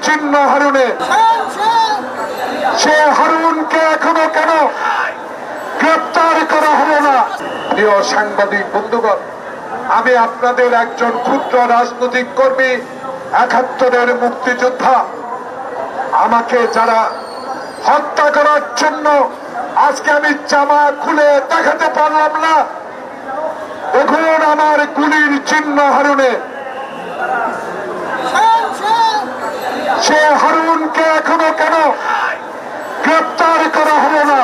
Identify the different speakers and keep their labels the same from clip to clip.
Speaker 1: চিহ্ন হারুনে, সে হারুনকে এখনো কেন গ্রেপ্তার করা হলো না? প্রিয় সাংবাদিক বন্ধুগণ, আমি আপনাদের একজন ক্ষুদ্র রাজনৈতিক কর্মী, ৭১-এর মুক্তিযোদ্ধা। আমাকে যারা হত্যা করার জন্য আজকে আমি জামা খুলে দেখাতে পারলাম না, দেখুন আমার গুলির চিহ্ন হারুনে। সে হারুনকে এখনো কেন গ্রেপ্তার করা হলো না?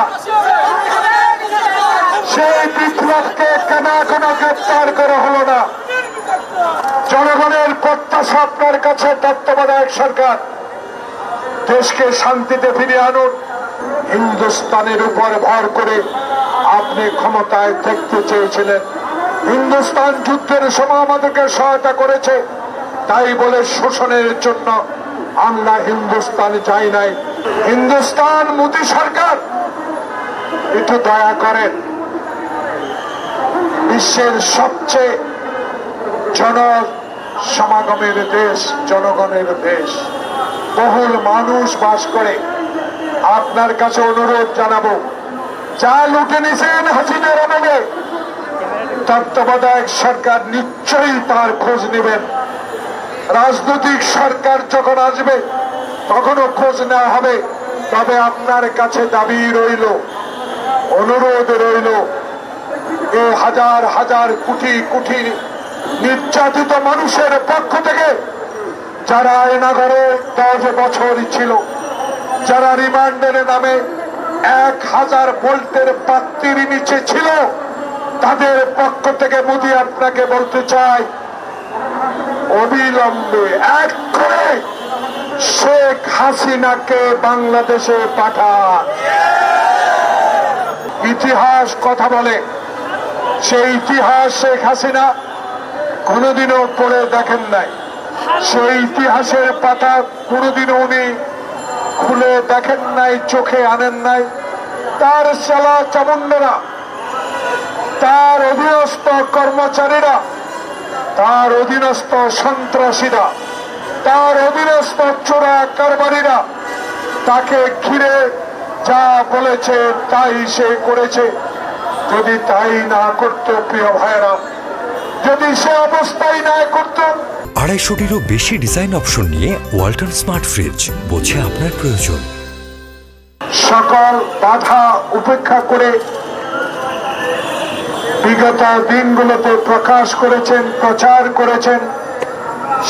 Speaker 1: সেই বিপ্লবকে কেন এখনো গ্রেপ্তার করা হলো না? জনগণের প্রত্যাশা আপনার কাছে, তত্ত্বাবধায়ক সরকার দেশকে শান্তিতে ফিরিয়ে আনুন। হিন্দুস্তানের উপর ভর করে আপনি ক্ষমতায় থাকতে চেয়েছিলেন। হিন্দুস্তান যুদ্ধের সময় আমাদেরকে সহায়তা করেছে, তাই বলে শোষণের জন্য আমরা হিন্দুস্তান চাই নাই। হিন্দুস্তান মোদী সরকার একটু দয়া করেন। বিশ্বের সবচেয়ে জনসমাগমের দেশ, জনগণের দেশ, বহুল মানুষ বাস করে। আপনার কাছে অনুরোধ জানাবো, যা লুটে নিছেন হাসিনার আমলে, তত্ত্বাবধায়ক সরকার নিশ্চয়ই তার খোঁজ নেবেন। রাজনৈতিক সরকার যখন আসবে তখনও খোঁজ নেওয়া হবে। তবে আপনার কাছে দাবি রইল, অনুরোধ রইল, এই হাজার হাজার কোটি কোটি নির্যাতিত মানুষের পক্ষ থেকে, যারা আয়নাঘরে 10 বছর ছিল, যারা রিমান্ডের নামে 1000 ভোল্টের বাতির নিচে ছিল, তাদের পক্ষ থেকে মোদি আপনাকে বলতে চাই, অবিলম্বে এক্ষণে শেখ হাসিনাকে বাংলাদেশে পাঠান। ইতিহাস কথা বলে, সেই ইতিহাস শেখ হাসিনা কোনোদিনও পড়ে দেখেন নাই। সেই ইতিহাসের পাতা কোনোদিনও উনি খুলে দেখেন নাই, চোখে আনেন নাই। তার চালা চামুন্ডরা, তার অধীনস্থ কর্মচারীরা, তার অধীনস্থ সন্ত্রাসীরা, তার অধীনস্থ চোরা কারবারিরা তাকে ঘিরে যা বলেছে তাই সে করেছে। যদি তাই না করত, প্রিয় ভাইরা, যদি সে অবস্থায় না করত।
Speaker 2: 250-টিরও বেশি ডিজাইন অপশন নিয়ে ওয়ালটন স্মার্ট ফ্রিজ, বোঝে আপনার প্রয়োজন।
Speaker 1: সকল বাধা উপেক্ষা করে বিগত দিনগুলোতে প্রকাশ করেছেন, প্রচার করেছেন।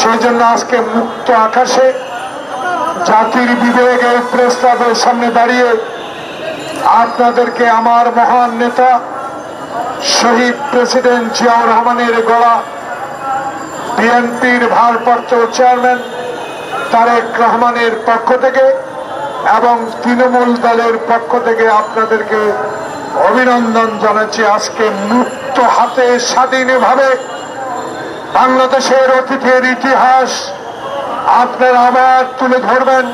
Speaker 1: সেই জন্য আজকে মুক্ত আকাশে জাতির বিবেকের প্রেস ক্লাবের সামনে দাঁড়িয়ে আপনাদেরকে আমার মহান নেতা শহীদ প্রেসিডেন্ট জিয়াউর রহমানের গলা, বিএনপির ভারপ্রাপ্ত চেয়ারম্যান তারেক রহমানের পক্ষ থেকে এবং তৃণমূল দলের পক্ষ থেকে আপনাদেরকে অভিনন্দন জানাচ্ছি। আজকে মুক্ত হাতে স্বাধীনভাবে বাংলাদেশের অতীতের ইতিহাস আপনারা আবার তুলে ধরবেন।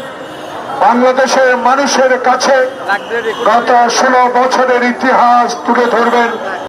Speaker 1: বাংলাদেশের মানুষের কাছে গত 16 বছরের ইতিহাস তুলে ধরবেন।